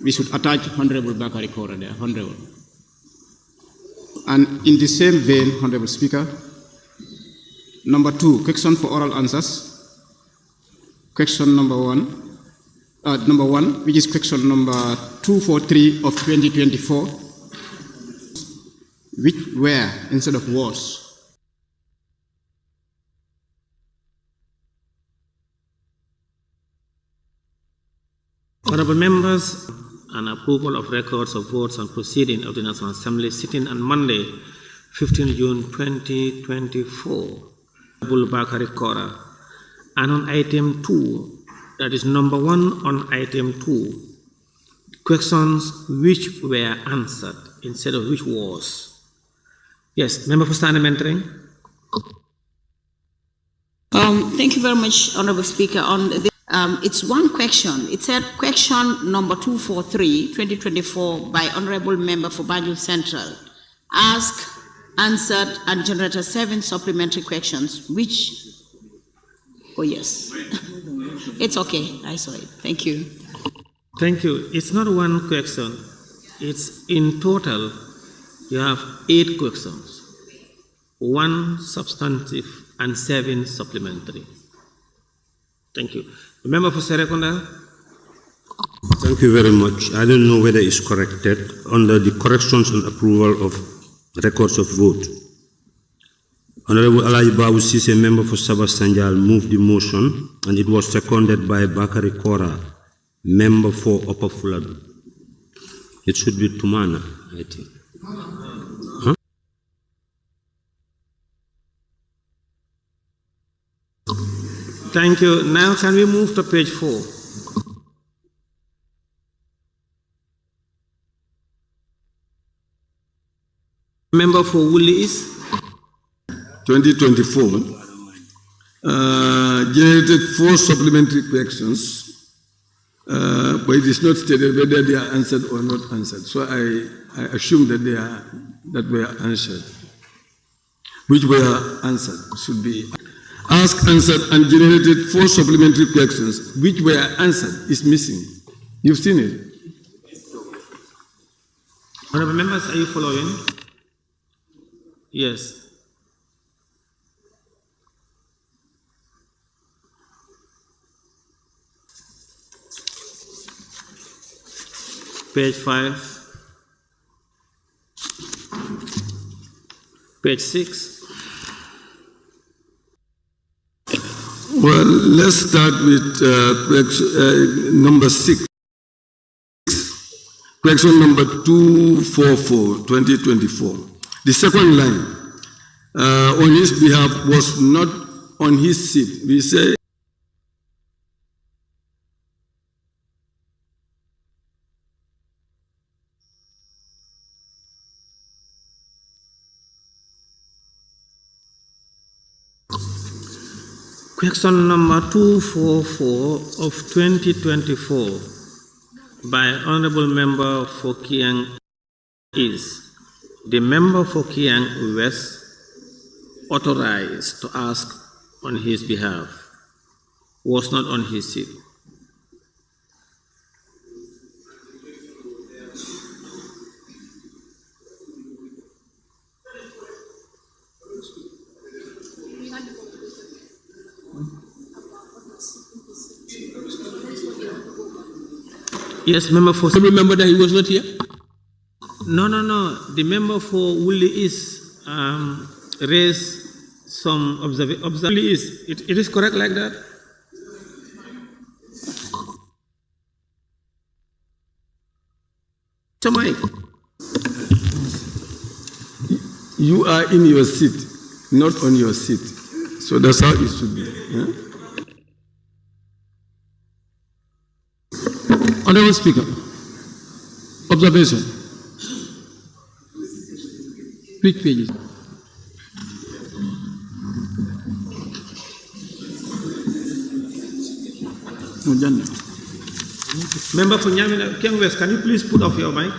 we should attach Honorable Bakari Kora there, Honorable. And in the same vein, Honorable Speaker, number 2, question for oral answers. Question number 1, which is question number 243 of 2024, which were instead of was. Honorable members, an approval of records of votes and proceeding of the National Assembly sitting on Monday, 15 June 2024. Honorable Bakari Kora. And on item 2, that is number 1 on item 2, questions which were answered instead of which was. Yes, member for standing mentoring. Thank you very much, Honorable Speaker. On this, it's one question. It said question number 243, 2024, by Honorable Member for Banjul Central. Asked, answered, and generated 7 supplementary questions, which, oh yes, it's okay, I saw it. Thank you. Thank you. It's not one question. It's in total, you have 8 questions, 1 substantive and 7 supplementary. Thank you. Member for Serekunda. Thank you very much. I don't know whether it's corrected under the corrections and approval of records of vote. Honorable Alaji Babu Sise, member for Sabah Sanjal, moved the motion and it was seconded by Bakari Kora, member for Upper Fuladu. It should be Tumana, I think. Huh? Thank you. Now can we move to page 4? Member for Woolly is 2024 generated 4 supplementary questions, but it is not stated whether they are answered or not answered. So I assume that that were answered. Which were answered should be asked, answered, and generated 4 supplementary questions. Which were answered is missing. You've seen it. Honorable members, are you following? Yes. Page 5. Page 6. Well, let's start with number 6. Question number 244, 2024. The second line, on his behalf, was not on his seat. We say, question number 244 of 2024 by Honorable Member for Kiang is, the member for Kiang West authorized to ask on his behalf was not on his seat. Yes, member for... remember that he was not here? No. The member for Woolly is raised some observation. It is correct like that? So Mike. You are in your seat, not on your seat. So that's how it should be. Yeah? Honorable Speaker, observation. Which pages? Member for Nyamina, Ken West, can you please put off your mic?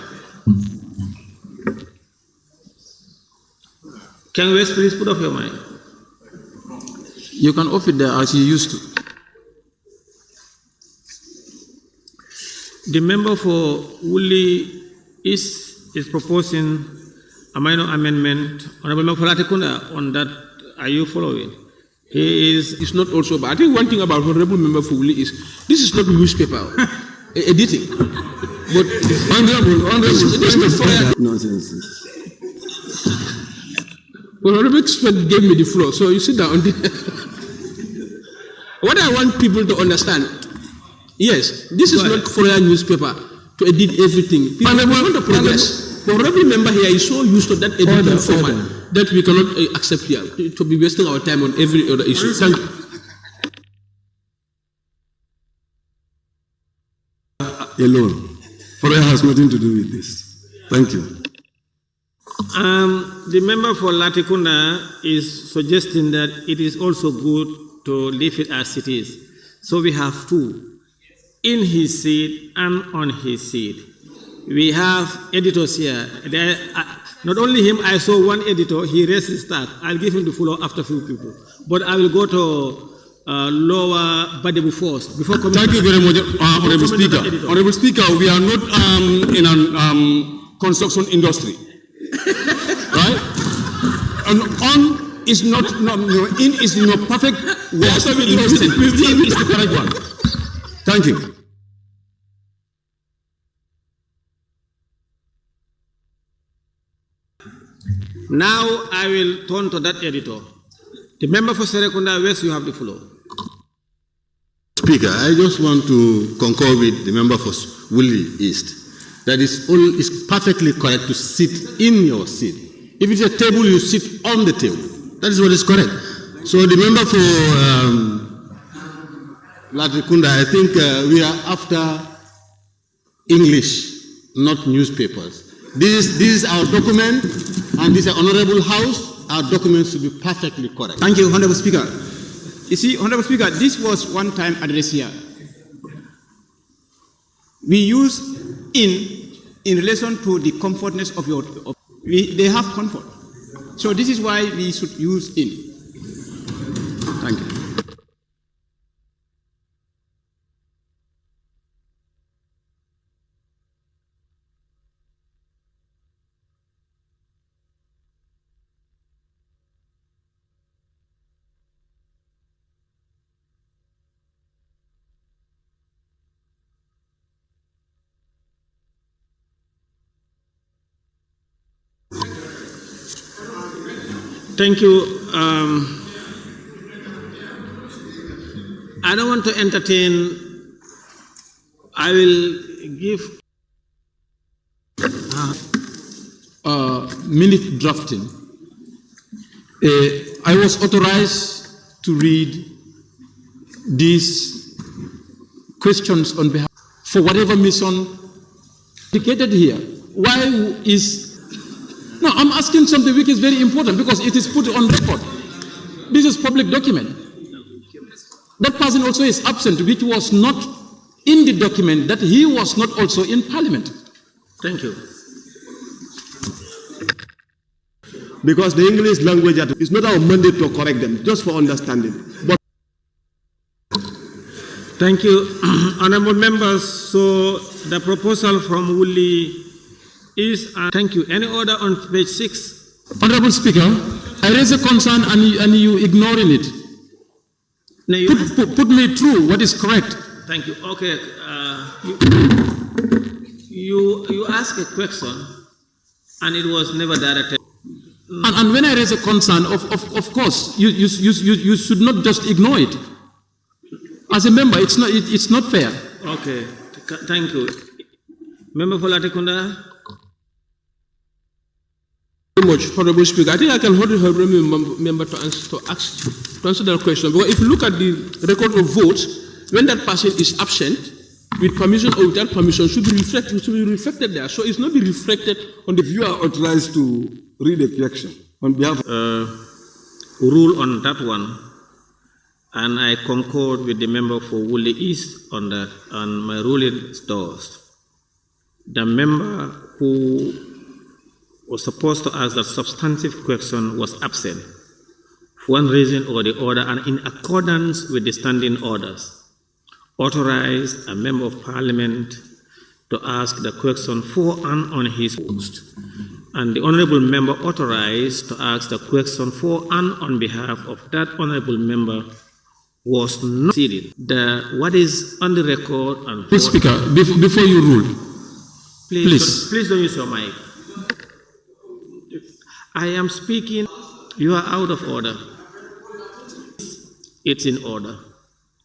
Ken West, please put off your mic. You can off it there as you used to. The member for Woolley is proposing a minor amendment. Honorable Member Latikunda, on that, are you following? It's not also, but I think one thing about Honorable Member for Woolley is this is not newspaper editing. But honorable, Nonsense. well, Honorable Expert gave me the floor, so you sit down. What I want people to understand, yes, this is not for a newspaper to edit everything. People want to progress. The Honorable Member here is so used to that editing format that we cannot accept here to be wasting our time on every other issue. Thank you. Alone. Foreign has nothing to do with this. Thank you. The member for Latikunda is suggesting that it is also good to leave it as it is. So we have two, in his seat and on his seat. We have editors here. Not only him, I saw one editor, he raised his start. I'll give him the floor after a few people. But I will go to lower Badebu first. Before Thank you very much, Honorable Speaker. Honorable Speaker, we are not in a construction industry. Right? And on is not, in is not perfect. Yes, in is the correct one. Thank you. Now I will turn to that editor. The member for Serekunda West, you have the floor. Speaker, I just want to concur with the member for Woolley East. That is perfectly correct to sit in your seat. If it's a table, you sit on the table. That is what is correct. So the member for Latikunda, I think we are after English, not newspapers. This is our document, and this is an honorable house. Our documents should be perfectly correct. Thank you, Honorable Speaker. You see, Honorable Speaker, this was one-time address here. We use in relation to the comfortness of they have comfort. So this is why we should use in. Thank you. Thank you. I don't want to entertain. I will give minute drafting. I was authorized to read these questions on behalf for whatever mission indicated here. Why is no? I'm asking something which is very important because it is put on record. This is public document. That person also is absent, which was not in the document, that he was not also in Parliament. Thank you. Because the English language is not our mandate to correct them, just for understanding. But Thank you, honorable members. So the proposal from Woolley is, thank you. Any order on page 6? Honorable Speaker, I raise a concern and you ignoring it. No, Put me through what is correct. Thank you. Okay. You asked a question and it was never directed. And when I raise a concern, of course, you should not just ignore it. As a member, it's not fair. Okay. Thank you. Member for Latikunda? Very much, Honorable Speaker. I think I can hold the Honorable Member to answer that question. Because if you look at the record of votes, when that person is absent, with permission or without permission, should be reflected there. So it's not be reflected on the If you are authorized to read a question on behalf of rule on that one, and I concord with the member for Woolley East on that, and my ruling stores. The member who was supposed to ask that substantive question was absent for one reason or the other, and in accordance with the standing orders, authorized a member of parliament to ask the question for and on his post. And the honorable member authorized to ask the question for and on behalf of that honorable member was not seated. What is on the record and Mr. Speaker, before you rule, please don't use your mic. I am speaking. You are out of order. It's in order.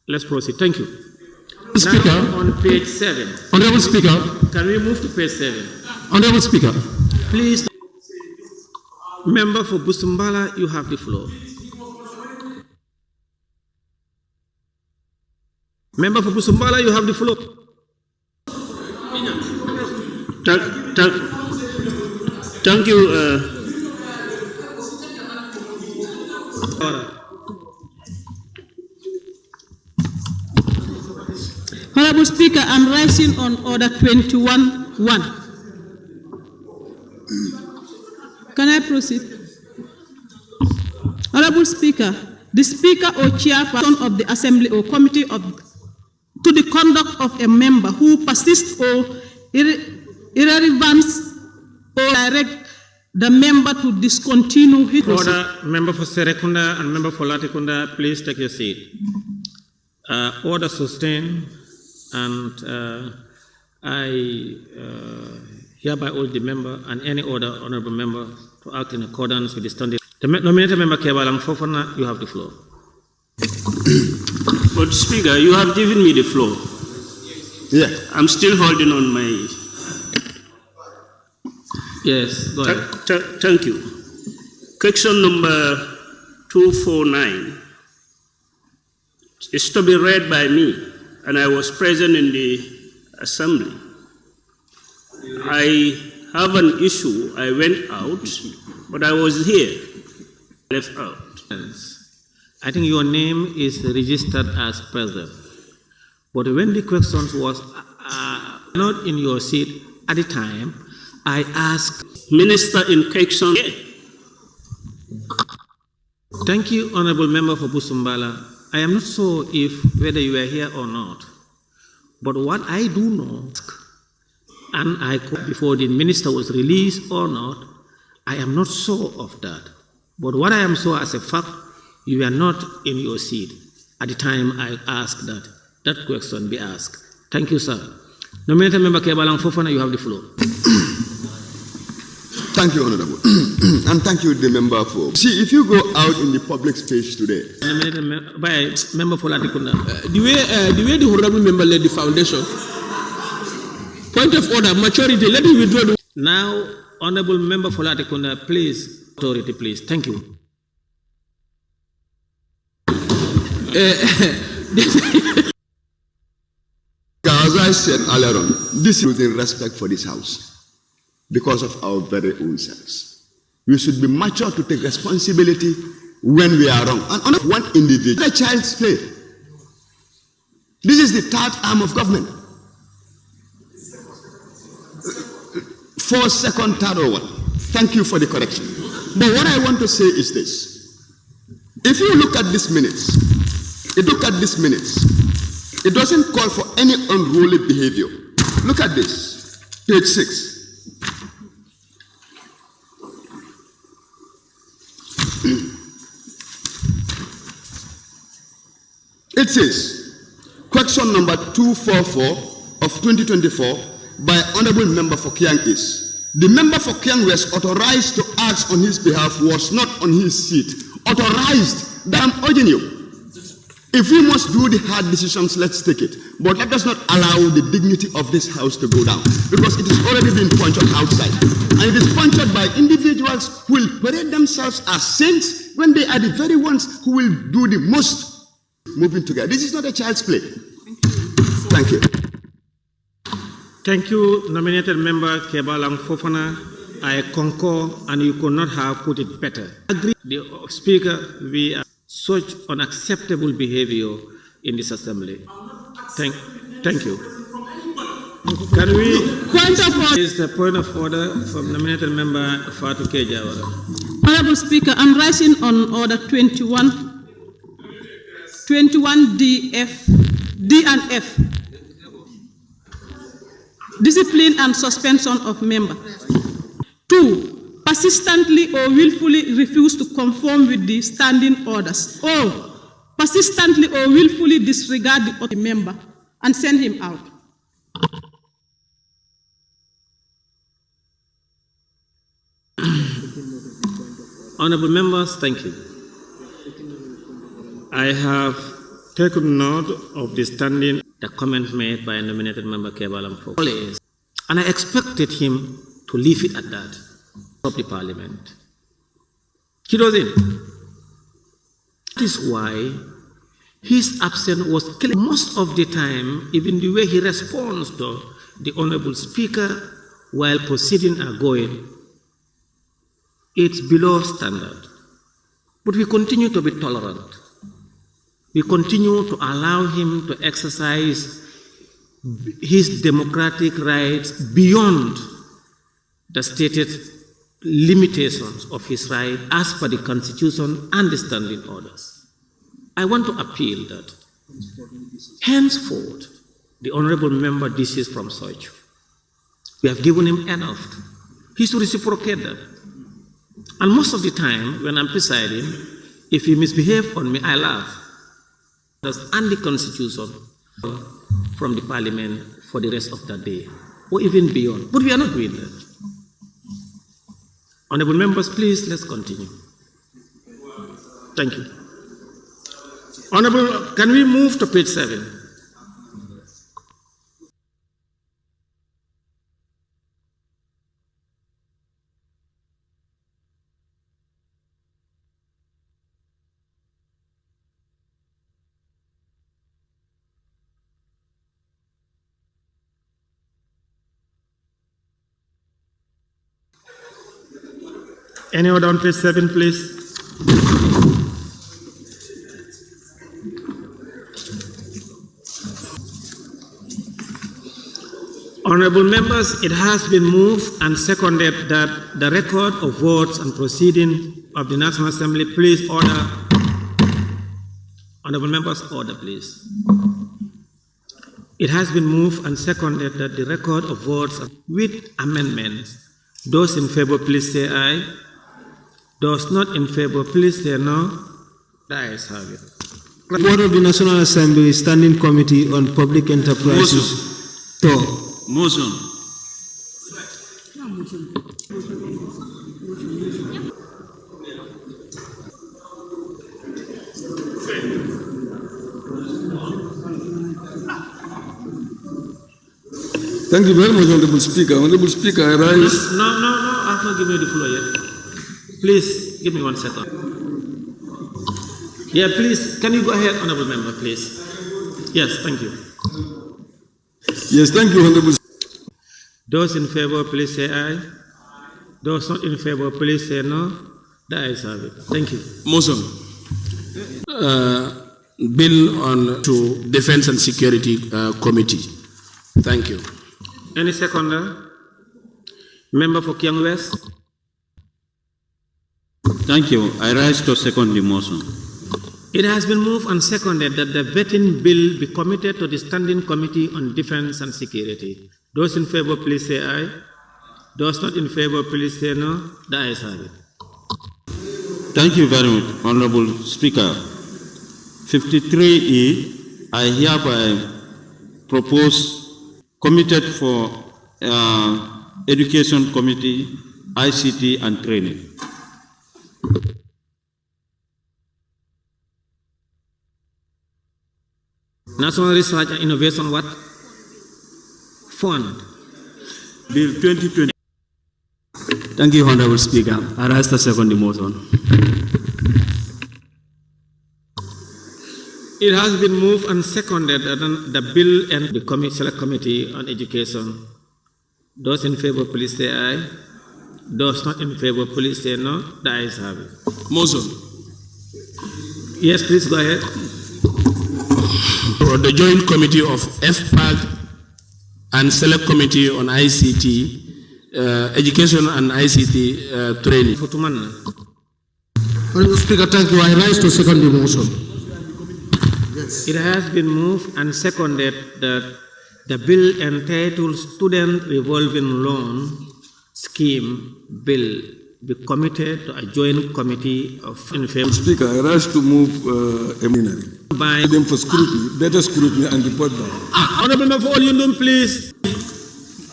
Let's proceed. Thank you. Speaker, now on page 7. Honorable Speaker, can we move to page 7? Honorable Speaker, please. Member for Busumbala, you have the floor. Member for Busumbala, you have the floor. Thank you. Honorable Speaker, I'm rising on order 21-1. Can I proceed? Honorable Speaker, the Speaker or Chairperson of the Assembly or Committee to the conduct of a member who persists or irrelevance or direct the member to discontinue his order. Member for Serekunda and member for Latikunda, please take your seat. Order sustained, and I hereby urge the member and any other honorable member to act in accordance with the standing. The nominated member Kebalang Fofana, you have the floor. But Speaker, you have given me the floor. Yeah. I'm still holding on my... Yes, go ahead. Thank you. Question number 249 is to be read by me, and I was present in the assembly. I have an issue. I went out, but I was here, left out. I think your name is registered as present. But when the questions was not in your seat at the time, I asked Minister in question. Thank you, Honorable Member for Busumbala. I am not sure whether you were here or not. But what I do know, and I called before the minister was released or not, I am not sure of that. But what I am sure as a fact, you were not in your seat at the time I asked that question be asked. Thank you, sir. Nominated Member Kebalang Fofana, you have the floor. Thank you, Honorable. And thank you, the member for... See, if you go out in the public space today... By Member for Latikunda. The way the Honorable Member led the foundation, point of order, maturity, let me withdraw the... Now, Honorable Member for Latikunda, please, authority, please. Thank you. As I said earlier on, this is in respect for this house. Because of our very own selves. We should be mature to take responsibility when we are wrong. And on one individual, a child's play. This is the third arm of government. 4th, 2nd, 3rd, or 1. Thank you for the correction. But what I want to say is this. If you look at these minutes, it doesn't call for any unruly behavior. Look at this, page 6. It says, question number 244 of 2024 by Honorable Member for Kiang is, the member for Kiang was authorized to act on his behalf was not on his seat. Authorized, damn urging you. If we must do the hard decisions, let's take it. But let us not allow the dignity of this house to go down, because it has already been punctured outside. And it is punctured by individuals who will parade themselves as saints when they are the very ones who will do the most moving together. This is not a child's play. Thank you. Thank you, nominated member Kebalang Fofana. I concur, and you could not have put it better. Agree, the Speaker, we are such unacceptable behavior in this assembly. Thank you. Can we is the point of order from nominated member Fatu Kejawara. Honorable Speaker, I'm rising on order 21D and F. discipline and suspension of member. 2, persistently or willfully refuse to conform with the standing orders, or persistently or willfully disregard the order of the member and send him out. Honorable members, thank you. I have taken note of the standing, the comment made by nominated member Kebalam for police, and I expected him to leave it at that of the parliament. He doesn't. That is why his absence was clear most of the time, even the way he responds to the honorable speaker while proceedings are going. It's below standard. But we continue to be tolerant. We continue to allow him to exercise his democratic rights beyond the stated limitations of his right as per the Constitution and the standing orders. I want to appeal that henceforth, the honorable member deceased from such, we have given him enough. He should reciprocate that. And most of the time, when I'm presiding, if he misbehaves on me, I laugh. And the Constitution from the Parliament for the rest of the day, or even beyond. But we are not doing that. Honorable members, please, let's continue. Thank you. Honorable, can we move to page 7? Anyone on page 7, please? Honorable members, it has been moved and seconded that the record of votes and proceedings of the National Assembly, please order. Honorable members, order, please. It has been moved and seconded that the record of votes with amendments, those in favor, please say aye. Those not in favor, please say no. The ayes have it. Report of the National Assembly Standing Committee on Public Enterprises. Motion. Thank you very much, Honorable Speaker. Honorable Speaker, I rise. No, I've not given you the floor yet. Please, give me 1 second. Yeah, please, can you go ahead, Honorable Member, please? Yes, thank you. Yes, thank you, Honorable. Those in favor, please say aye. Those not in favor, please say no. The ayes have it. Thank you. Motion. Bill on to Defense and Security Committee. Thank you. Any seconder? Member for Kiang West? Thank you. I rise to second the motion. It has been moved and seconded that the vetting bill be committed to the Standing Committee on Defense and Security. Those in favor, please say aye. Those not in favor, please say no. The ayes have it. Thank you very much, Honorable Speaker. 53E, I hereby propose committed for Education Committee, ICT and Training. National Research and Innovation what? Fund. Bill 2020. Thank you, Honorable Speaker. I rise to second the motion. It has been moved and seconded that the bill and the Select Committee on Education. Those in favor, please say aye. Those not in favor, please say no. The ayes have it. Motion. Yes, please go ahead. For the Joint Committee of FPAG and Select Committee on ICT, Education and ICT Training. Honorable Speaker, thank you. I rise to second the motion. It has been moved and seconded that The bill entitled Student Revolving Loan Scheme Bill be committed to a joint committee of Mr. Speaker, I rise to move by them for scrutiny, better scrutiny and report back. Honorable Member for Olyundum, please.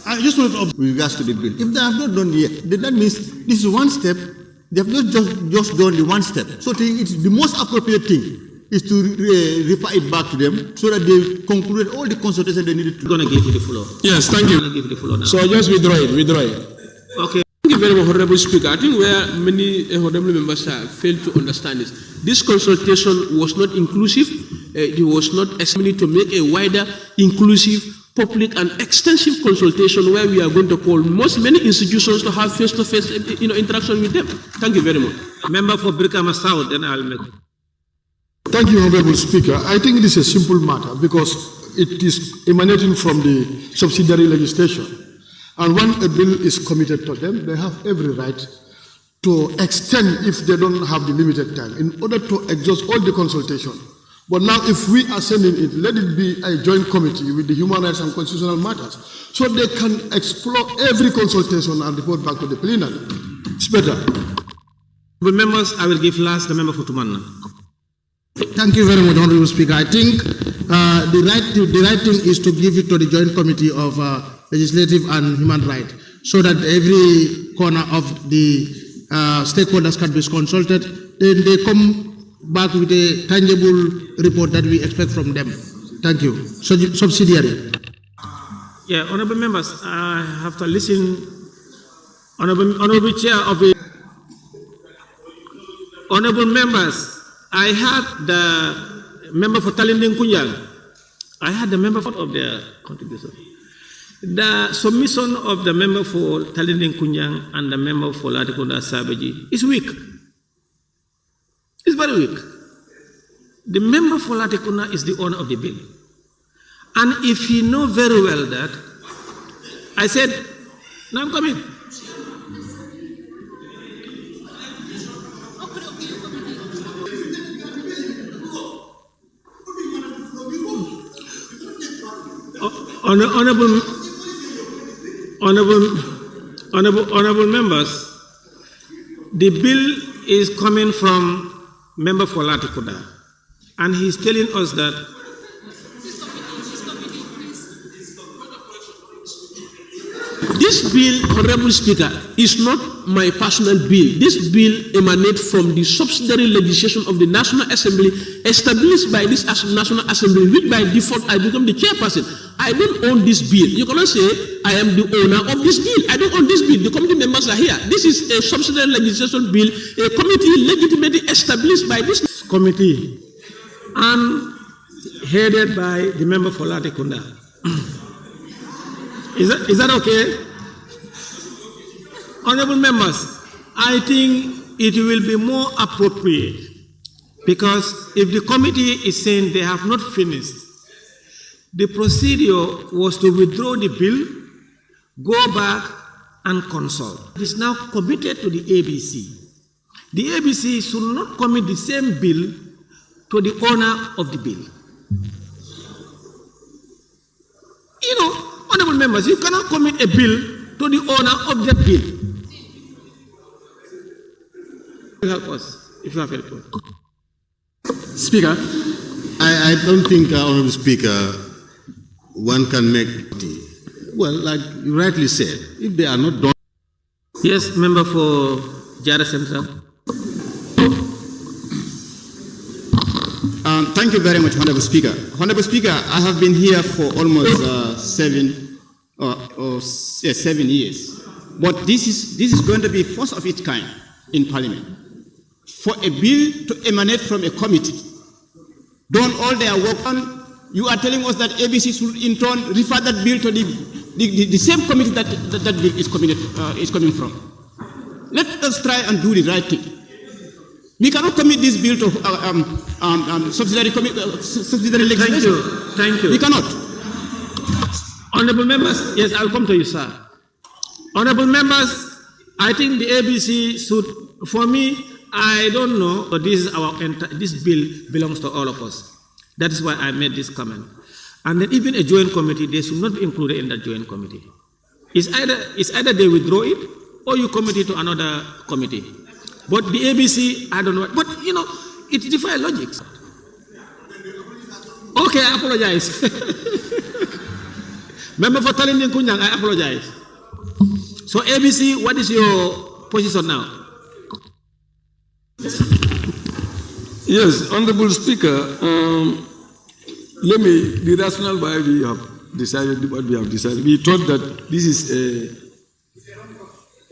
I just want to with regards to the bill. If they have not done yet, then that means this is one step. They have not just done the one step. So it's the most appropriate thing is to refer it back to them so that they conclude all the consultation they needed to. I'm going to give you the floor. Yes, thank you. I'm going to give you the floor now. So just withdraw it. Okay. Thank you very much, Honorable Speaker. I think where many honorable members have failed to understand this consultation was not inclusive. It was not especially to make a wider, inclusive, public and extensive consultation where we are going to call many institutions to have face-to-face interaction with them. Thank you very much. Member for Brikama South, then I'll make. Thank you, Honorable Speaker. I think it is a simple matter because it is emanating from the subsidiary legislation. And when a bill is committed to them, they have every right to extend if they don't have the limited time in order to exhaust all the consultation. But now if we are sending it, let it be a joint committee with the Human Rights and Constitutional Matters so they can explore every consultation and report back to the plenary. It's better. But members, I will give last the member for Tumanna. Thank you very much, Honorable Speaker. I think the right thing is to give it to the joint committee of legislative and human rights so that every corner of the stakeholders can be consulted. Then they come back with a tangible report that we expect from them. Thank you. Subsidiary. Yeah, honorable members, I have to listen. Honorable Chair of the honorable members, I had the member for Talinding Kunyang. I had the member of their contribution. The submission of the member for Talinding Kunyang and the member for Latikunda Sabaji is weak. It's very weak. The member for Latikunda is the owner of the bill. And if he knows very well that, I said, now I'm coming. Honorable members, the bill is coming from member for Latikuda, and he's telling us that this bill, Honorable Speaker, is not my personal bill. This bill emanates from the subsidiary legislation of the National Assembly established by this National Assembly, which by default I become the chairperson. I don't own this bill. You cannot say I am the owner of this bill. I don't own this bill. The committee members are here. This is a subsidiary legislation bill, a committee legitimately established by this committee and headed by the member for Latikunda. Is that okay? Honorable members, I think it will be more appropriate because if the committee is saying they have not finished, the procedure was to withdraw the bill, go back and consult. It is now committed to the ABC. The ABC should not commit the same bill to the owner of the bill. You know, honorable members, you cannot commit a bill to the owner of that bill. Help us, if you have help us. Speaker, I don't think, Honorable Speaker, one can make, well, like you rightly said, if they are not done. Yes, member for Jara Central. Thank you very much, Honorable Speaker. Honorable Speaker, I have been here for almost 7 years. But this is going to be first of its kind in Parliament. For a bill to emanate from a committee, done all their work on, you are telling us that ABC should in turn refer that bill to the same committee that bill is coming from. Let us try and do the right thing. We cannot commit this bill to subsidiary legislation. Thank you. We cannot. Honorable members, yes, I'll come to you, sir. Honorable members, I think the ABC should, for me, I don't know, but this bill belongs to all of us. That is why I made this comment. And then even a joint committee, they should not be included in that joint committee. It's either they withdraw it or you commit it to another committee. But the ABC, I don't know. But you know, it defies logic. Okay, I apologize. Member for Talinding Kunyang, I apologize. So ABC, what is your position now? Yes, Honorable Speaker, the rationale why we have decided what we have decided. We thought that this is a.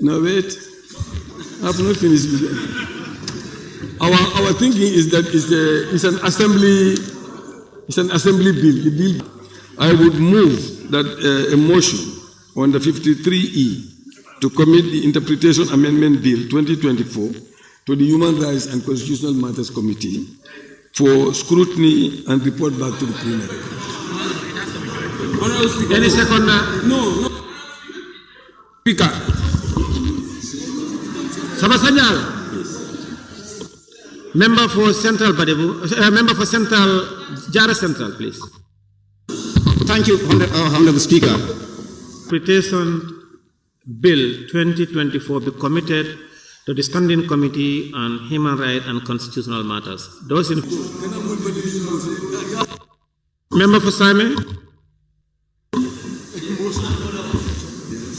No, wait. I have not finished with it. Our thinking is that it's an assembly bill. The bill. I would move that a motion on the 53E to commit the Interpretation Amendment Bill 2024 to the Human Rights and Constitutional Matters Committee for scrutiny and report back to the plenary. Any second? No. Speaker. Sabasanyal. Member for Central Badebu, member for Central, Jara Central, please. Thank you, Honorable Speaker. Interpretation Bill 2024 be committed to the Standing Committee on Human Rights and Constitutional Matters. Those in Member for Simon.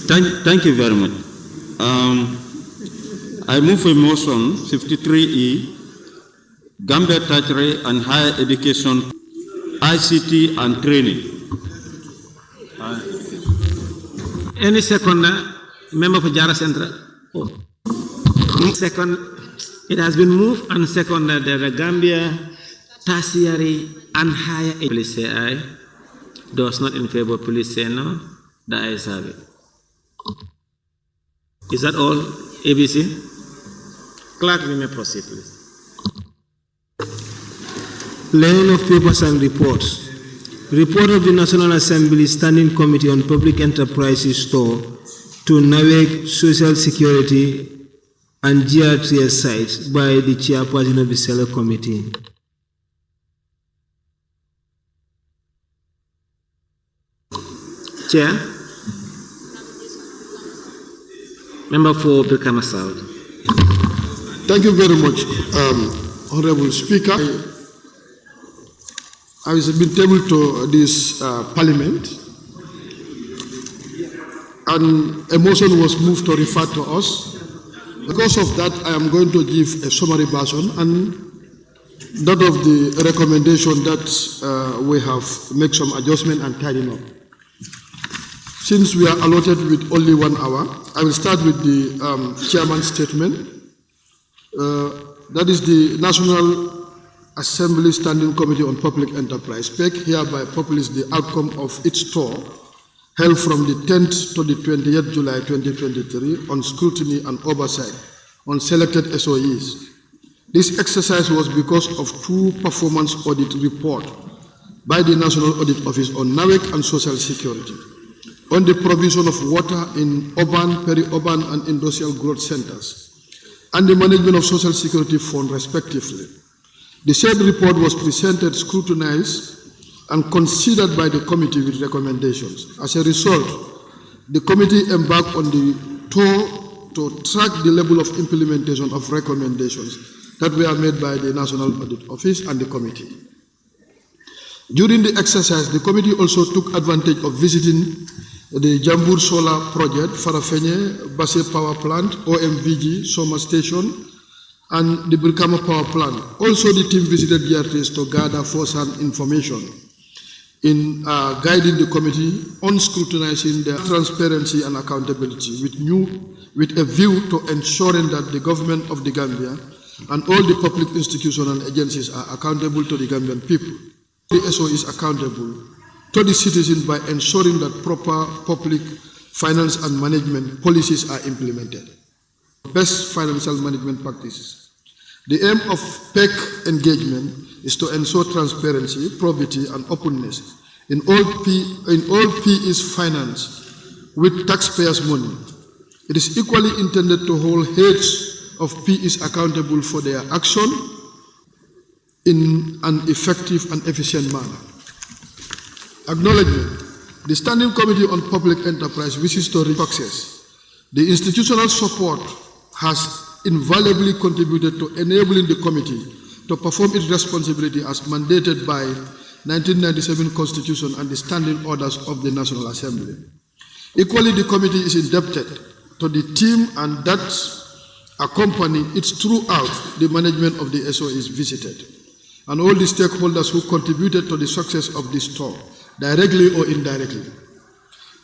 Thank you very much. I move a motion 53E, Gambia Tertiary and Higher Education, ICT and Training. Any second, member for Jara Central? Oh. Second, it has been moved and second that the Gambia Tertiary and Higher Education. Please say aye. Those not in favor, please say no. The ayes have it. Is that all, ABC? Clerk, we may proceed, please. Laying of papers and reports. Report of the National Assembly Standing Committee on Public Enterprises Store to NAWEG Social Security and YEARThursday sites by the chairperson of the Select Committee. Chair. Member for Brikama South. Thank you very much, Honorable Speaker. I was been tabled to this Parliament, and a motion was moved to refer to us. Because of that, I am going to give a summary version and that of the recommendation that we have make some adjustment and tidying up. Since we are allotted with only 1 hour, I will start with the chairman's statement. That is the National Assembly Standing Committee on Public Enterprise, PEC, hereby publish the outcome of its tour held from the 10th to the 20th July 2023 on scrutiny and oversight on selected SOEs. This exercise was because of 2 performance audit reports by the National Audit Office on NAWEG and Social Security on the provision of water in urban, peri-urban and industrial growth centers and the management of Social Security Fund respectively. The said report was presented, scrutinized, and considered by the committee with recommendations. As a result, the committee embarked on the tour to track the level of implementation of recommendations that were made by the National Audit Office and the committee. During the exercise, the committee also took advantage of visiting the Jambur Solar Project, Farafenye, Basse Power Plant, OMVG, Soma Station, and the Brikama Power Plant. Also, the team visited YEARThursday to gather first-hand information in guiding the committee on scrutinizing their transparency and accountability with a view to ensuring that the government of the Gambia and all the public institutions and agencies are accountable to the Gambian people. The SO is accountable to the citizens by ensuring that proper public finance and management policies are implemented. Best financial management practices. The aim of PEC engagement is to ensure transparency, probity, and openness in all PE's finance with taxpayers' money. It is equally intended to hold heads of PEs accountable for their action in an effective and efficient manner. Acknowledgement. The Standing Committee on Public Enterprise wishes to success. The institutional support has invaluably contributed to enabling the committee to perform its responsibility as mandated by 1997 Constitution and the standing orders of the National Assembly. Equally, the committee is indebted to the team and that accompany it throughout the management of the SOEs visited, and all the stakeholders who contributed to the success of this tour, directly or indirectly.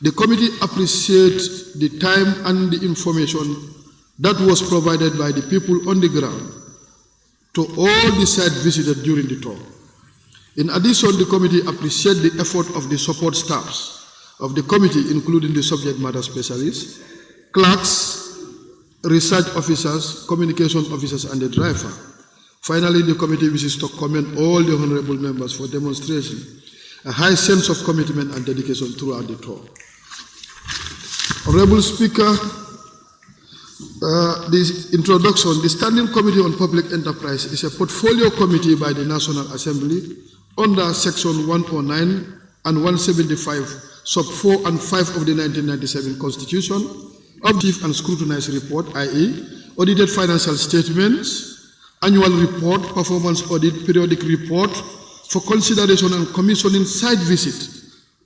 The committee appreciates the time and the information that was provided by the people on the ground to all the sites visited during the tour. In addition, the committee appreciates the effort of the support staffs of the committee, including the subject matter specialists, clerks, research officers, communication officers, and the driver. Finally, the committee wishes to commend all the honorable members for demonstrating a high sense of commitment and dedication throughout the tour. Honorable Speaker, this introduction, the Standing Committee on Public Enterprise is a portfolio committee by the National Assembly under Section 109 and 175, Sub 4 and 5 of the 1997 Constitution, objective and scrutinized report, i.e., audited financial statements, annual report, performance audit, periodic report, for consideration and commissioning site visit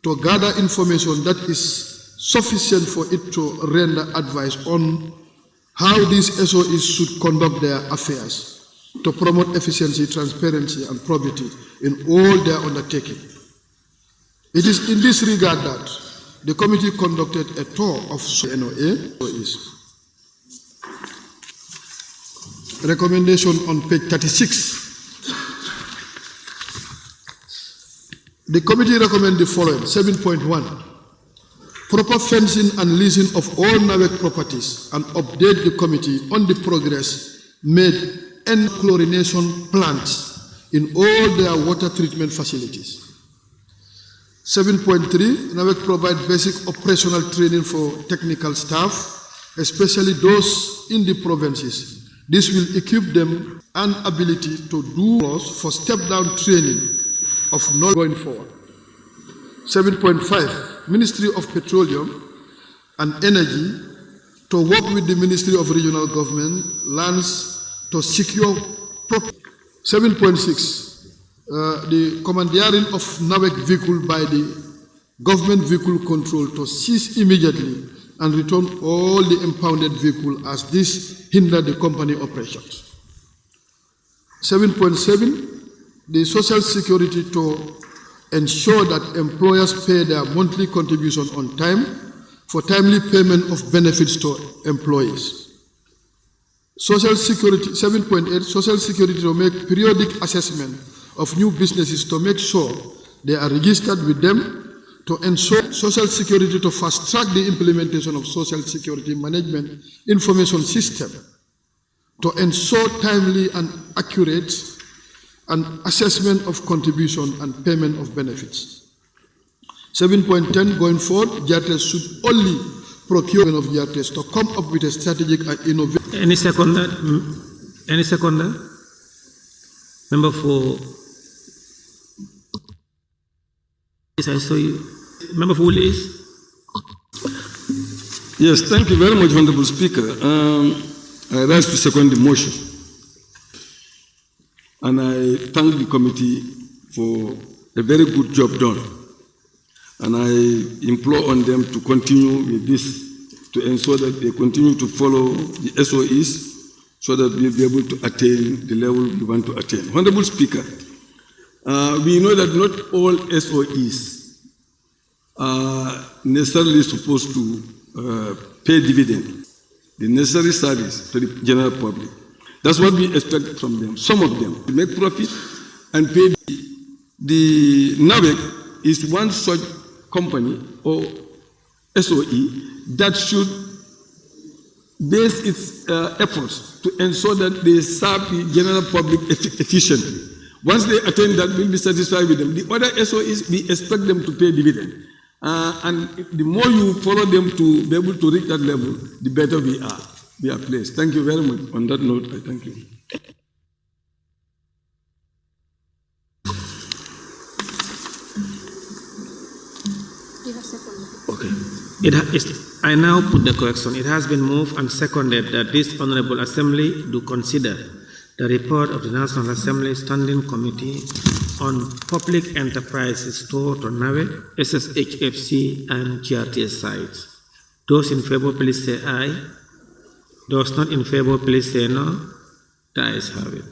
to gather information that is sufficient for it to render advice on how these SOEs should conduct their affairs to promote efficiency, transparency, and probity in all their undertaking. It is in this regard that the committee conducted a tour of SOEs. Recommendation on page 36. The committee recommends the following. 7.1. Proper fencing and leasing of all NAWEC properties and update the committee on the progress made in chlorination plants in all their water treatment facilities. 7.3. NAWEC provide basic operational training for technical staff, especially those in the provinces. This will equip them an ability to do for step-down training of knowledge going forward. 7.5. Ministry of Petroleum and Energy to work with the Ministry of Regional Government, Lands to secure 7.6. The commandeering of NAWEC vehicle by the Government Vehicle Control to cease immediately and return all the impounded vehicle as this hinder the company operations. 7.7. The Social Security to ensure that employers pay their monthly contribution on time for timely payment of benefits to employees. Social Security, 7.8, Social Security to make periodic assessment of new businesses to make sure they are registered with them, to ensure Social Security to fast-track the implementation of Social Security Management Information System, to ensure timely and accurate and assessment of contribution and payment of benefits. 7.10, going forward, YEARThursday should only procure of YEARThursday to come up with a strategic and innovative. Any seconder? Any seconder? Member for. Yes, I saw you. Member for Woolies. Yes, thank you very much, Honorable Speaker. I rise to second the motion. And I thank the committee for a very good job done. And I implore on them to continue with this, to ensure that they continue to follow the SOEs so that we'll be able to attain the level we want to attain. Honorable Speaker, we know that not all SOEs are necessarily supposed to pay dividend, the necessary service to the general public. That's what we expect from them. Some of them to make profit and pay. The NAWEC is one such company or SOE that should base its efforts to ensure that they serve the general public efficiently. Once they attain that, we'll be satisfied with them. The other SOEs, we expect them to pay dividend. And the more you follow them to be able to reach that level, the better we are. We are placed. Thank you very much. On that note, I thank you. I now put the correction. It has been moved and seconded that this Honorable Assembly do consider the report of the National Assembly Standing Committee on Public Enterprises Store to Nawe, SSHFC, and GRTS sites. Those in favor, please say aye. Those not in favor, please say no. The ayes have it.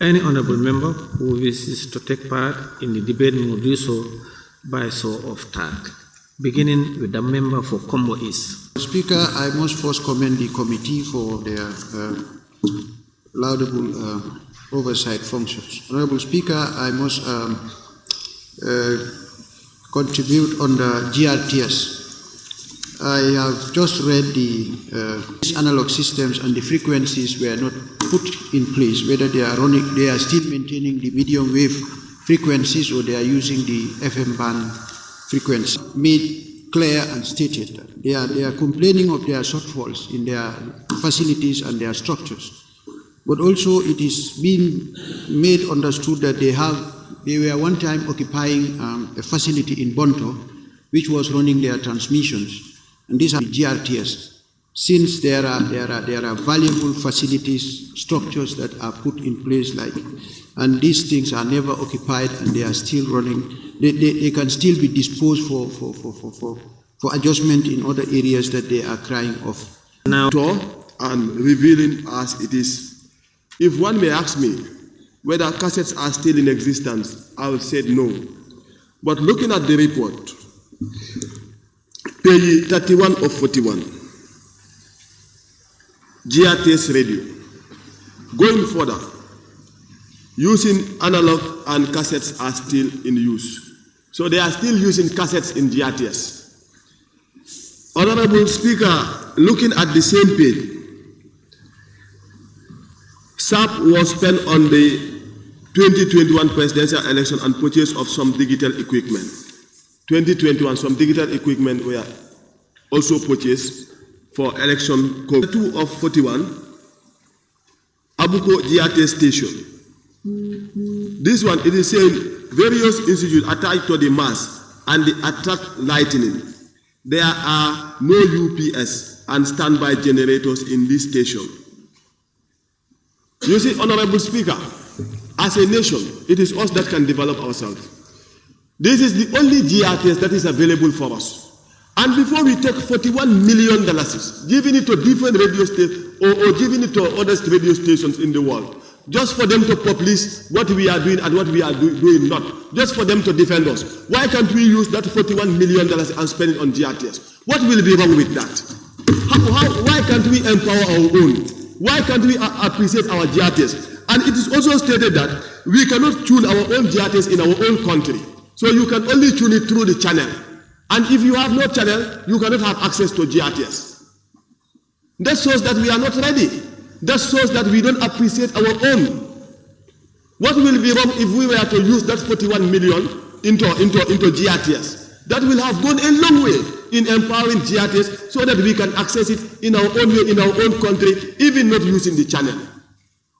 Any honorable member who wishes to take part in the debate will do so by show of tag, beginning with the member for Combo East. Speaker, I must first commend the committee for their laudable oversight functions. Honorable Speaker, I must contribute on the GRTS. I have just read the analog systems and the frequencies were not put in place, whether they are still maintaining the medium wave frequencies or they are using the FM band frequency. Made clear and stated that they are complaining of their shortfalls in their facilities and their structures. But also it is being made understood that they were one time occupying a facility in Bonto, which was running their transmissions. And these are the GRTS. Since there are valuable facilities, structures that are put in place and these things are never occupied and they are still running, they can still be disposed for adjustment in other areas that they are crying of. Now, and revealing as it is. If one may ask me whether cassettes are still in existence, I will say no. But looking at the report, page 31 of 41, GRTS radio, going further, using analog and cassettes are still in use. So they are still using cassettes in GRTS. Honorable Speaker, looking at the same page, SAP was spent on the 2021 presidential election and purchase of some digital equipment. 2021, some digital equipment were also purchased for election. 2 of 41, Abuko GRT station. This one, it is saying various institutes attached to the mast and the attract lightning. There are no UPS and standby generators in this station. You see, Honorable Speaker, as a nation, it is us that can develop ourselves. This is the only GRTS that is available for us. And before we take $41 million, giving it to different radio stations or giving it to other radio stations in the world, just for them to publish what we are doing and what we are doing not, just for them to defend us. Why can't we use that $41 million and spend it on GRTS? What will be wrong with that? Why can't we empower our own? Why can't we appreciate our GRTS? And it is also stated that we cannot tune our own GRTS in our own country. So you can only tune it through the channel. And if you have no channel, you cannot have access to GRTS. That shows that we are not ready. That shows that we don't appreciate our own. What will be wrong if we were to use that 41 million into GRTS? That will have gone a long way in empowering GRTS so that we can access it in our own way, in our own country, even not using the channel.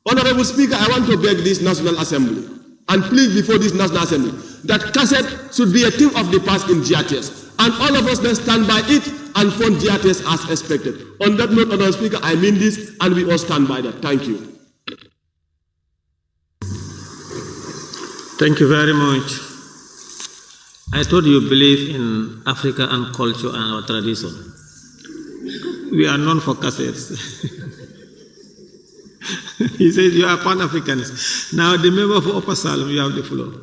Honorable Speaker, I want to beg this National Assembly and plead before this National Assembly that cassette should be a thing of the past in GRTS. And all of us then stand by it and fund GRTS as expected. On that note, Honorable Speaker, I mean this and we all stand by that. Thank you. Thank you very much. I thought you believe in Africa and culture and our tradition. We are known for cassettes. He says you are Pan-Africanist. Now the member for Upper Salem, you have the floor.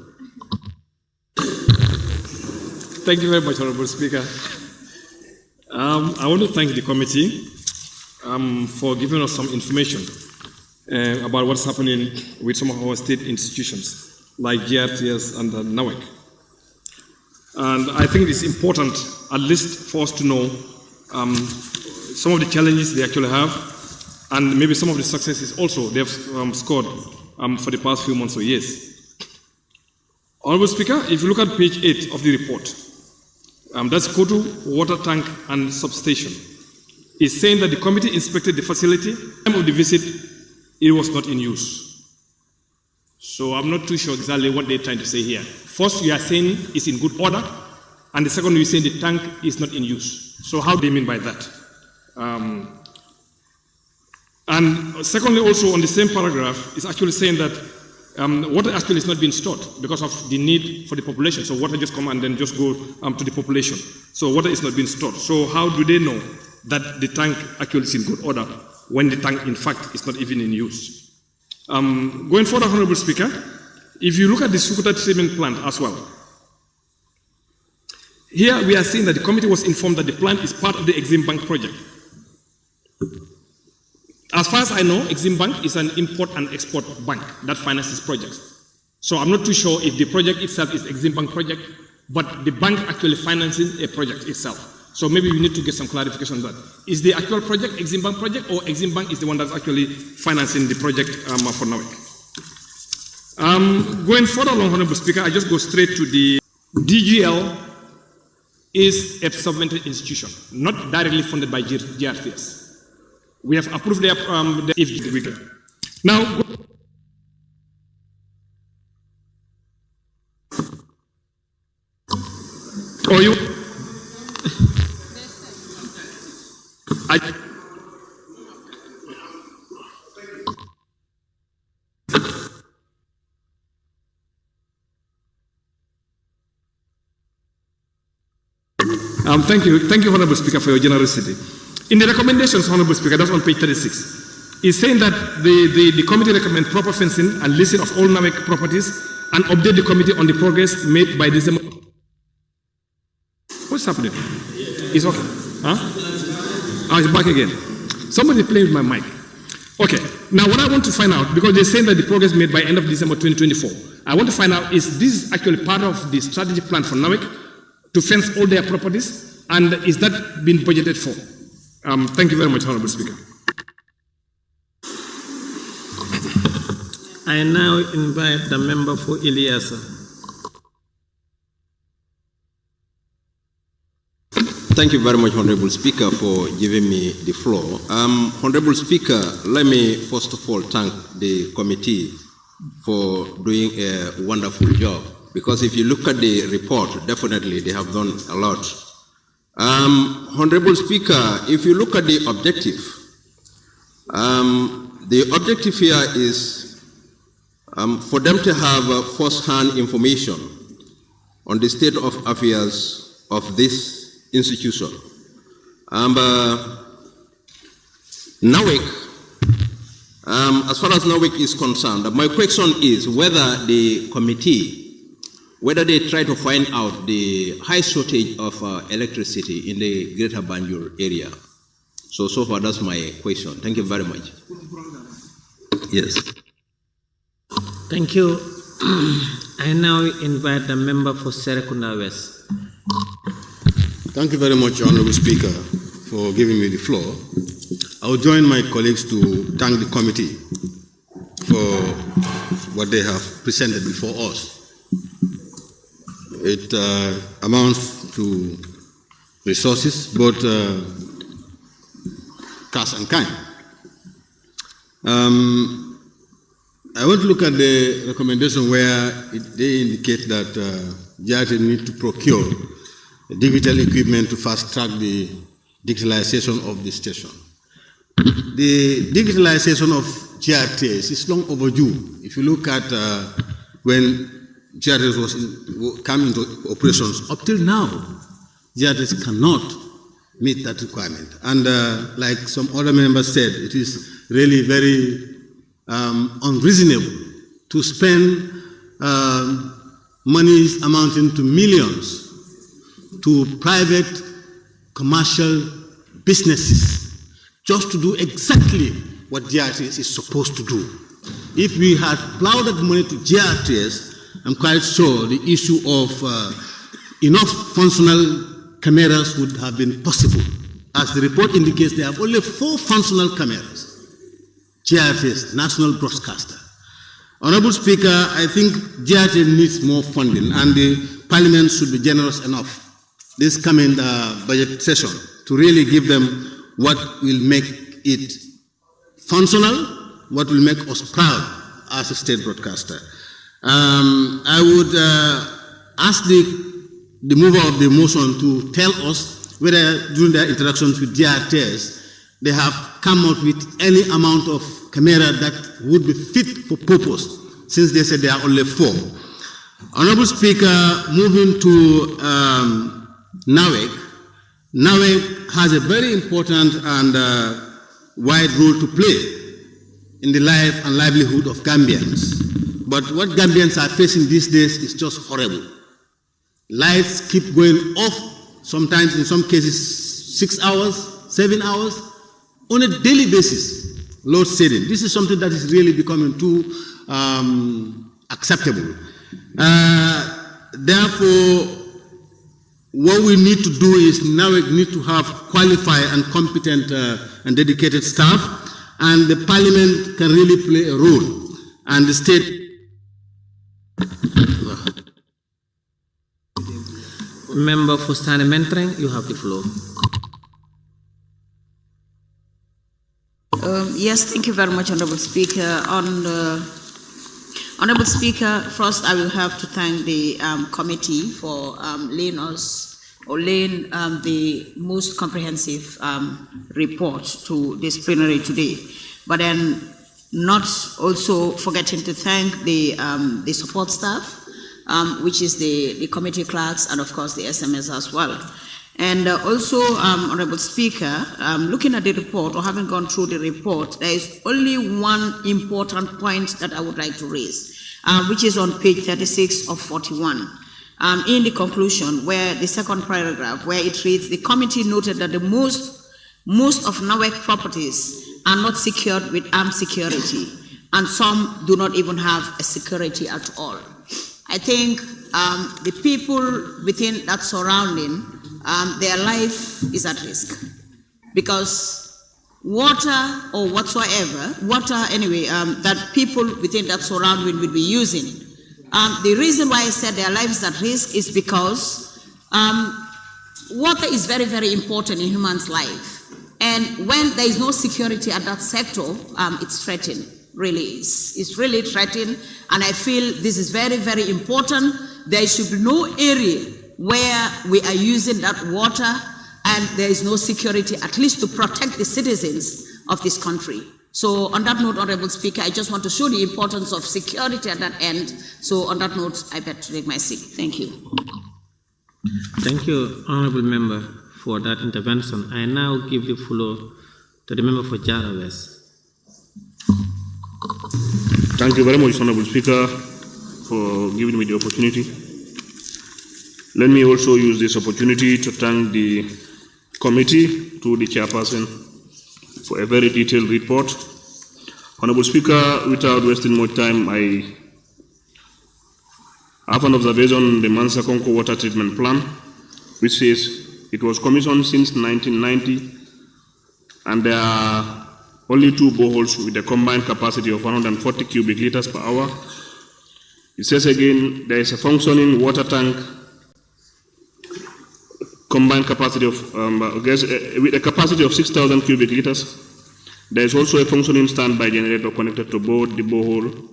Thank you very much, Honorable Speaker. I want to thank the committee for giving us some information about what's happening with some of our state institutions, like GRTS and NAWEC. And I think it's important, at least for us to know some of the challenges they actually have, and maybe some of the successes also they have scored for the past few months or years. Honorable Speaker, if you look at page 8 of the report, that's Kotu water tank and substation. It's saying that the committee inspected the facility. At the time of the visit, it was not in use. So I'm not too sure exactly what they're trying to say here. First, you are saying it's in good order, And the second, you say the tank is not in use. So how do you mean by that? And secondly, also on the same paragraph, it's actually saying that water actually is not being stored because of the need for the population. So water just come and then just go to the population. So water is not being stored. So how do they know that the tank actually is in good order when the tank, in fact, is not even in use? Going further, Honorable Speaker, if you look at the Sukuta treatment plant as well, here we are seeing that the committee was informed that the plant is part of the Exim Bank project. As far as I know, Exim Bank is an import and export bank that finances projects. So I'm not too sure if the project itself is Exim Bank project, but the bank actually finances a project itself. So maybe we need to get some clarification on that. Is the actual project Exim Bank project, or Exim Bank is the one that's actually financing the project for NAWEC? Going further along, Honorable Speaker, I just go straight to the DGL is a subvented institution, not directly funded by GRTS. We have approved their if we can. Now, or you, thank you, Honorable Speaker, for your generosity. In the recommendations, Honorable Speaker, that's on page 36, is saying that the committee recommends proper fencing and listing of all NAWEC properties and update the committee on the progress made by December. What's happening? It's okay. Huh? Oh, it's back again. Somebody playing with my mic. Okay. Now, what I want to find out, because they're saying that the progress made by end of December 2024, I want to find out, is this actually part of the strategic plan for NAWEC to fence all their properties, and is that being budgeted for? Thank you very much, Honorable Speaker. I now invite the member for Eliasa. Thank you very much, Honorable Speaker, for giving me the floor. Honorable Speaker, let me first of all thank the committee for doing a wonderful job, because if you look at the report, definitely they have done a lot. Honorable Speaker, if you look at the objective here is for them to have first-hand information on the state of affairs of this institution. NAWEC, as far as NAWEC is concerned, my question is whether the committee, whether they try to find out the high shortage of electricity in the greater Banjul area. So far that's my question. Thank you very much. Yes. Thank you. I now invite the member for Serekunda West. Thank you very much, Honorable Speaker, for giving me the floor. I will join my colleagues to thank the committee for what they have presented before us. It amounts to resources, both cash and kind. I want to look at the recommendation where they indicate that GRT need to procure digital equipment to fast track the digitalization of the station. The digitalization of GRTS is long overdue. If you look at when GRTS came into operations, up till now, GRTS cannot meet that requirement. And like some other members said, it is really very unreasonable to spend monies amounting to millions to private commercial businesses just to do exactly what GRTS is supposed to do. If we had plowed that money to GRTS, I'm quite sure the issue of enough functional cameras would have been possible. As the report indicates, there are only 4 functional cameras. GRTS, National Broadcaster. Honorable Speaker, I think GRTS needs more funding, and the Parliament should be generous enough this coming budget session to really give them what will make it functional, what will make us proud as a state broadcaster. I would ask the the mover of the motion to tell us whether during their interactions with GRTS they have come up with any amount of camera that would be fit for purpose, since they said there are only 4. Honorable Speaker, moving to NAWEC. NAWEC has a very important and wide role to play in the life and livelihood of Gambians. But what Gambians are facing these days is just horrible. Lights keep going off, sometimes in some cases 6 hours, 7 hours, on a daily basis, load shedding. This is something that is really becoming too acceptable. Therefore, what we need to do is now we need to have qualified and competent and dedicated staff, and the parliament can really play a role, and the state. Member for Stani Mentoring, you have the floor. Yes, thank you very much, Honorable Speaker. Honorable Speaker, first I will have to thank the committee for laying the most comprehensive report to this plenary today. But then not also forgetting to thank the support staff, which is the committee clerks and of course the SMS as well. And also, Honorable Speaker, looking at the report or having gone through the report, there is only one important point that I would like to raise, which is on page 36 of 41. In the conclusion, where the second paragraph, where it reads, the committee noted that the most of NAWEC properties are not secured with armed security, and some do not even have a security at all. I think the people within that surrounding, their life is at risk, because water or whatsoever, that people within that surrounding will be using. The reason why I said their life is at risk is because water is very, very important in human's life. And when there is no security at that sector, it's threatened, really. It's really threatened, and I feel this is very, very important. There should be no area where we are using that water and there is no security, at least to protect the citizens of this country. So on that note, Honorable Speaker, I just want to show the importance of security at that end. So on that note, I beg to take my seat. Thank you. Thank you, Honorable Member, for that intervention. I now give the floor to the member for Jara West. Thank you very much, Honorable Speaker, for giving me the opportunity. Let me also use this opportunity to thank the committee, to the chairperson, for a very detailed report. Honorable Speaker, without wasting more time, I have an observation on the Mansa Konko water treatment plan, which says it was commissioned since 1990, and there are only 2 boreholes with a combined capacity of 140 cubic liters per hour. It says again, there is a functioning water tank, combined capacity of, with a capacity of 6,000 cubic liters. There is also a functioning standby generator connected to both the borehole.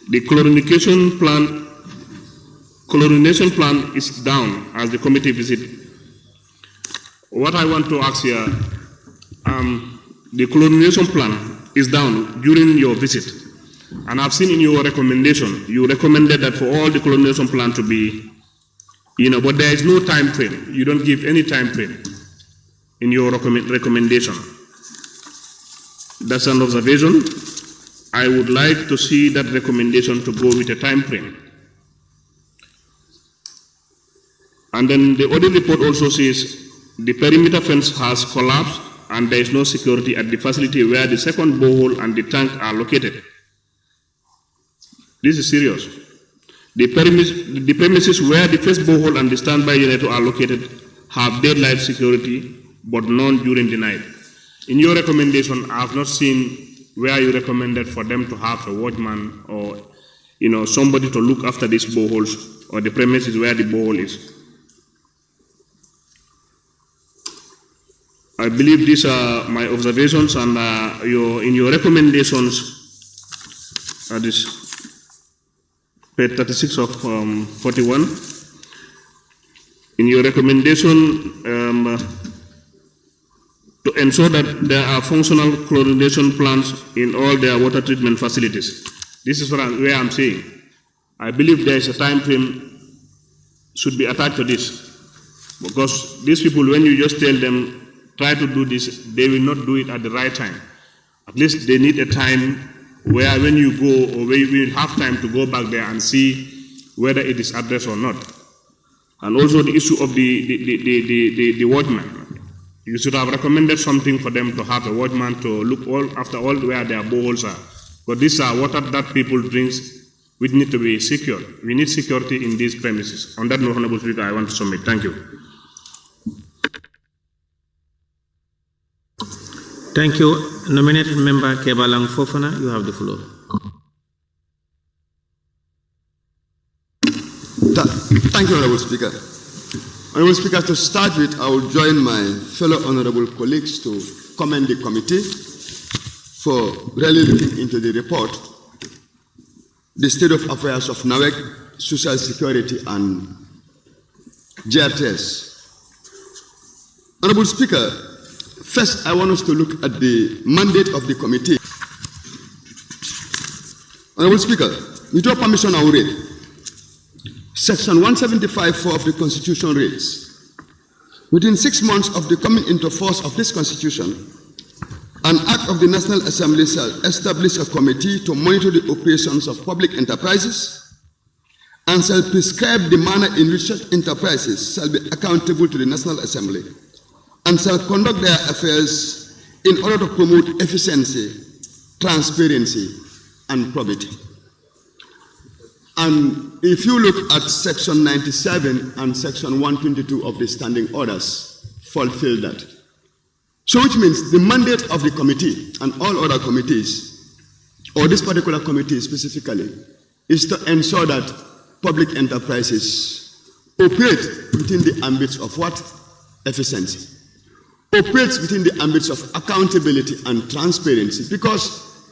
The chlorination plan is down as the committee visit. What I want to ask here, the chlorination plan is down during your visit, and I've seen in your recommendation, you recommended that for all the chlorination plan to be, but there is no time frame. You don't give any time frame in your recommendation. That's an observation. I would like to see that recommendation to go with a time frame. And then the audit report also says the perimeter fence has collapsed and there is no security at the facility where the second borehole and the tank are located. This is serious. The premises where the first borehole and the standby generator are located have daylight security, but none during the night. In your recommendation, I have not seen where you recommended for them to have a watchman or somebody to look after these boreholes or the premises where the borehole is. I believe these are my observations, and in your recommendations are this. page 36 of 41. In your recommendation to ensure that there are functional chlorination plants in all their water treatment facilities. This is where I'm saying. I believe there is a time frame should be attached to this. Because these people, when you just tell them, try to do this, they will not do it at the right time. At least they need a time where when you go, or where you will have time to go back there and see whether it is addressed or not. And also the issue of the watchman. You should have recommended something for them to have a watchman to look after all where their boreholes are. But these are water that people drink, which need to be secured. We need security in these premises. On that note, Honorable Speaker, I want to submit. Thank you. Thank you. Nominated member Kebalang Fofana, you have the floor. Thank you, Honorable Speaker. Honorable Speaker, to start with, I will join my fellow honorable colleagues to commend the committee for really looking into the report, the state of affairs of NAWEC, social security, and GRTS. Honorable Speaker, first I want us to look at the mandate of the committee. Honorable Speaker, with your permission, I will read. Section 175(4) of the Constitution reads, within 6 months of the coming into force of this Constitution, an Act of the National Assembly shall establish a committee to monitor the operations of public enterprises and shall prescribe the manner in which such enterprises shall be accountable to the National Assembly and shall conduct their affairs in order to promote efficiency, transparency, and probity. And if you look at Section 97 and Section 122 of the Standing Orders, fulfill that. So which means the mandate of the committee and all other committees, or this particular committee specifically, is to ensure that public enterprises operate within the ambits of what? Efficiency. Operates within the ambits of accountability and transparency, because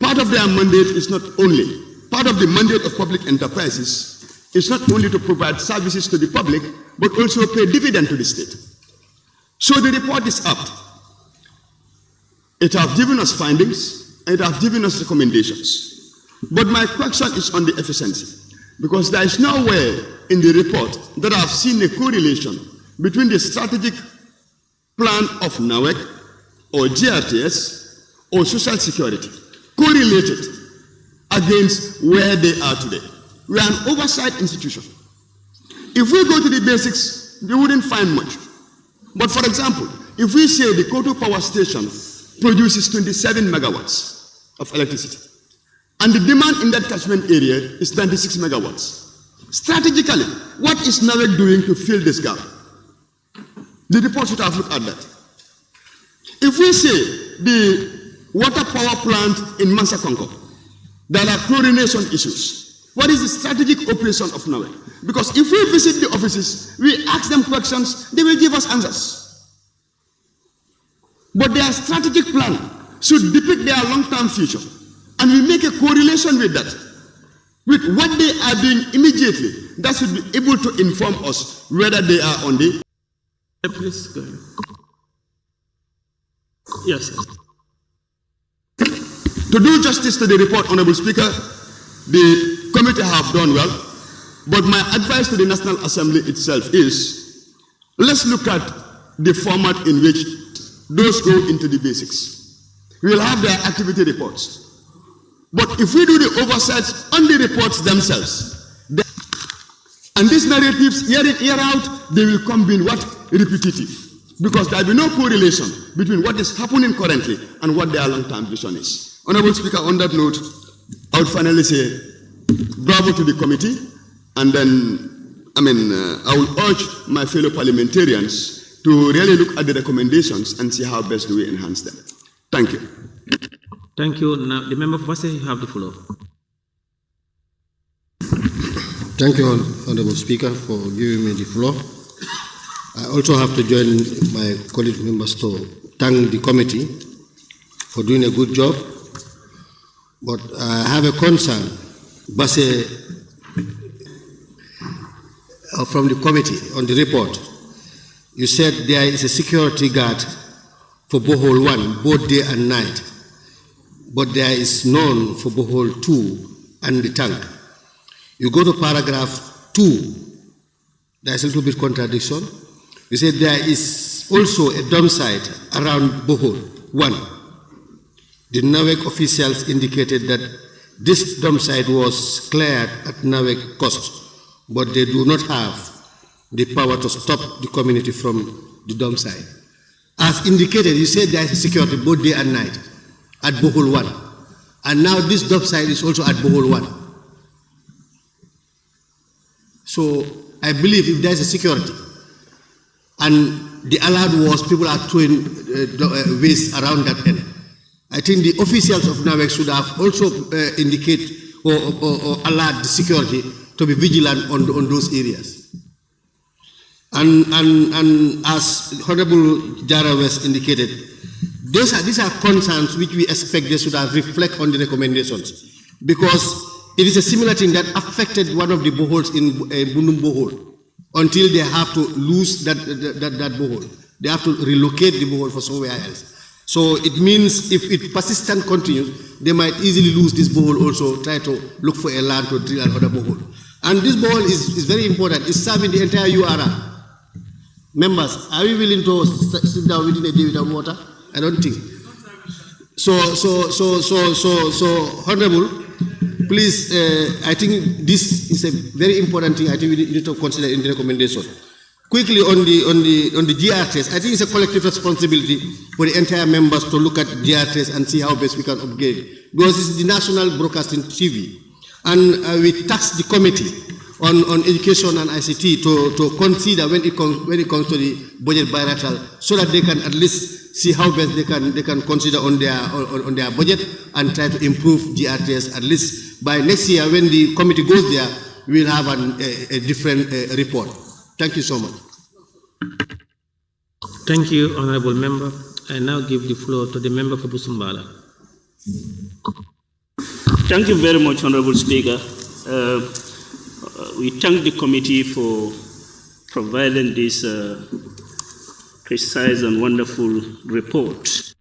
part of their mandate is not only, part of the mandate of public enterprises is not only to provide services to the public, but also pay dividend to the state. So the report is up. It has given us findings, and it has given us recommendations. But my question is on the efficiency, because there is nowhere in the report that I've seen a correlation between the strategic plan of NAWEC or GRTS or social security correlated against where they are today. We are an oversight institution. If we go to the basics, we wouldn't find much. But for example, if we say the Koto power station produces 27 megawatts of electricity, and the demand in that catchment area is 26 megawatts, strategically, what is NAWEC doing to fill this gap? The report should have looked at that. If we say the water power plant in Mansakonko, there are chlorination issues. What is the strategic operation of NAWEC? Because if we visit the offices, we ask them questions, they will give us answers. But their strategic plan should depict their long-term future. And we make a correlation with that, with what they are doing immediately. That should be able to inform us whether they are on the... Please go ahead. Yes. To do justice to the report, Honorable Speaker, the committee have done well, but my advice to the National Assembly itself is, let's look at the format in which those go into the basics. We will have their activity reports. But if we do the oversight on the reports themselves, and these narratives, year in, year out, they will come being what? Repetitive. Because there will be no correlation between what is happening currently and what their long-term vision is. Honorable Speaker, on that note, I would finally say bravo to the committee, and then, I will urge my fellow parliamentarians to really look at the recommendations and see how best do we enhance them. Thank you. Thank you. Now, the member for Basse, you have the floor. Thank you, Honorable Speaker, for giving me the floor. I also have to join my colleague members to thank the committee for doing a good job. But I have a concern Basse from the committee on the report, you said there is a security guard for borehole 1, both day and night, but there is none for borehole 2 and the tank. You go to paragraph 2, there is a little bit contradiction. You said there is also a dump site around borehole 1. The NAWEC officials indicated that this dump site was cleared at NAWEC cost, but they do not have the power to stop the community from the dump site. As indicated, you said there is security both day and night at borehole 1. And now this dump site is also at borehole 1. So I believe if there is a security and the alert was people are throwing waste around that end, I think the officials of NAWEC should have also indicate or alert the security to be vigilant on those areas. And as Honorable Jara West indicated, these are concerns which we expect they should have reflect on the recommendations, because it is a similar thing that affected one of the boreholes in Bundum borehole until they have to lose that borehole. They have to relocate the borehole for somewhere else. So it means if it persistent continues, they might easily lose this borehole also, try to look for a land to drill another borehole. And this borehole is very important. It's serving the entire URR. Members, are we willing to sit down within a day without water? I don't think. So Honorable, please, I think this is a very important thing. I think we need to consider in the recommendation. Quickly on the GRTS, I think it's a collective responsibility for the entire members to look at GRTS and see how best we can upgrade. Because it's the national broadcasting TV. And we tasked the committee on education and ICT to consider when it comes to the budget bilateral, so that they can at least see how best they can consider on their budget and try to improve GRTS. At least by next year, when the committee goes there, we'll have a different report. Thank you so much. Thank you, Honorable Member. I now give the floor to the member for Busumbala. Thank you very much, Honorable Speaker. We thank the committee for providing this precise and wonderful report.